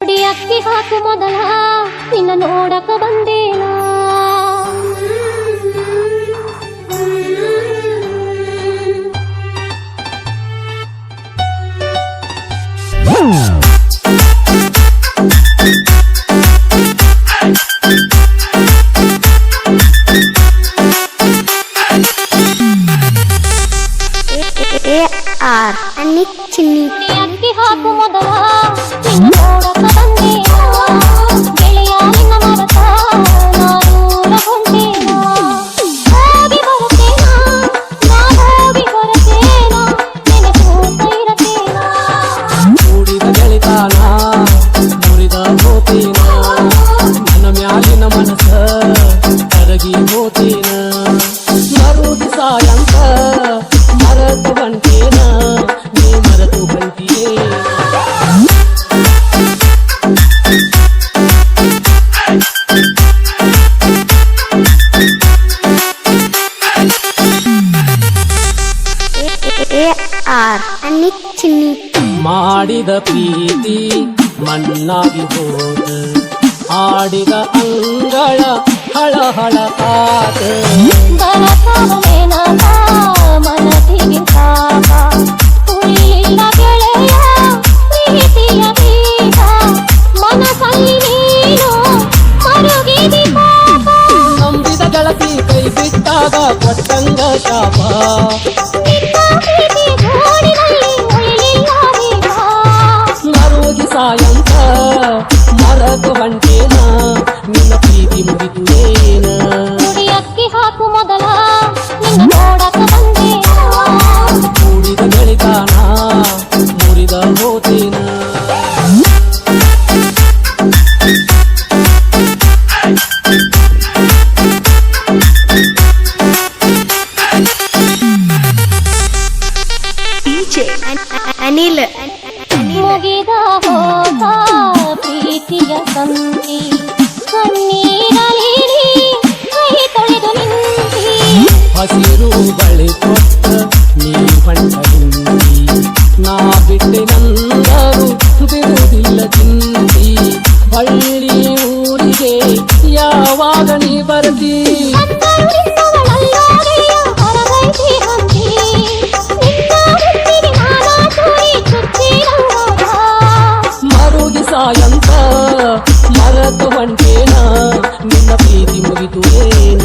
ಮುಡಿ ಅಕ್ಕಿ ಹಾಕು ಮೊದಲ ನಿನ್ನ ನೋಡಕ ಬಂದೇನ ಅಕ್ಕಿ ಹಾಕು ಮೊದಲ ನಿನ್ನ ನೋಡಕ ಬಂದೇನ ಗೆಳೆಯ ನಿನ್ನ ಮರತ ನಾನೂರ ಹೊಂಟೇನ ಹೋಗಿ ಬರುತ್ತೇನ ನಾ ಹೋಗಿ ಬರುತ್ತೇನ ನೆನೆಸೂತ ಇರತೇನ ಕೂಡಿದ ಗೆಳಿತಾನ ಮುರಿದ ಹೋತೇನ ನನ್ನ ಮ್ಯಾಲಿನ ಮನಸ ಕರಗಿ ಹೋತೇನ ಮರುದಿ ಸಾಯಂತ ಮರತು ಬಂಟೇನ ನೀ ಮರತು ಬಂಟಿಯೇ ಮಾಡಿದ ಪ್ರೀತಿ ಮಣ್ಣಾಗಿ ಹೋದ ಆಡಿದ ಅಂಗಳ ಹಳಹಳ ಆದ ಬರಸಾವನೇನಕ ಮನಸ್ಸಿಗೆ ಸಾಕ ಉಳಿಲಿಲ್ಲ ಗೆಳೆಯ ಪ್ರೀತಿಯ ಬೀಗ ಮನಸ್ಸಲ್ಲಿ ನೀನು ಮರುಗಿದಿ ಪಾಪ ನಂಬಿದ ಗೆಳತಿ ಕೈ ಬಿಟ್ಟಾಗ ಕೊಟ್ಟಂಗ ಶಾಪ ನಿನ್ನ ಪ್ರೀತಿ ಜೋಡಿನಲ್ಲಿ ಉಳಿಲಿಲ್ಲ ಬೀಗ ಮರುಗಿ ಸಾಯಂತ ಮರತು ಬಂಟೇನ ನಿನ್ನ ಪ್ರೀತಿ ಮುಗಿದು ಏನ ಮುಡಿ ಅಕ್ಕಿ ಹಾಕು ಮೊದಲ ನಿನ್ನ ನೋಡಕ ಬಂದೇನ ಕೂಡಿದ ಗೆಳಿತಾನ ಮುರಿದ ಹೋತೇನ ಅನಿಲ್ ಮುಗಿದ ಹೋದ ಪ್ರೀತಿಯ ಸಂತಿ ಕಣ್ಣೀರಲ್ಲಿ ಕೈ ತೊಳೆದು ನಿಂತಿ ಹಸಿರು ಬಳೆ ಕೊಟ್ಟ ನೀ ಹೊಂಟ ಹಿಂದಿ ನಾ ಬಿಟ್ಟೆ ನಂದರು ಬಿಡುವುದಿಲ್ಲ ಚಿಂತಿ ಹಳ್ಳಿ ಊರಿಗೆ ಯಾವಾಗ ನೀ ಬರ್ತಿ ಅಂದರು ನಿನ್ನವಳಲ್ಲೋಗೆಯ ಹೊರಗೈತಿ ಹಂತಿ ನಿನ್ನ ಹುಟ್ಟಿಗೆ ನಾನಾ ಚೂರಿ ಚುಚ್ಚಿ ರಂಗೋದ ಮರುಗಿ ಸಾಯಂತ ಮರತು ಹೊಂಟೇನ ನಿನ್ನ ಪ್ರೀತಿ ಮುಗಿದು ಏನ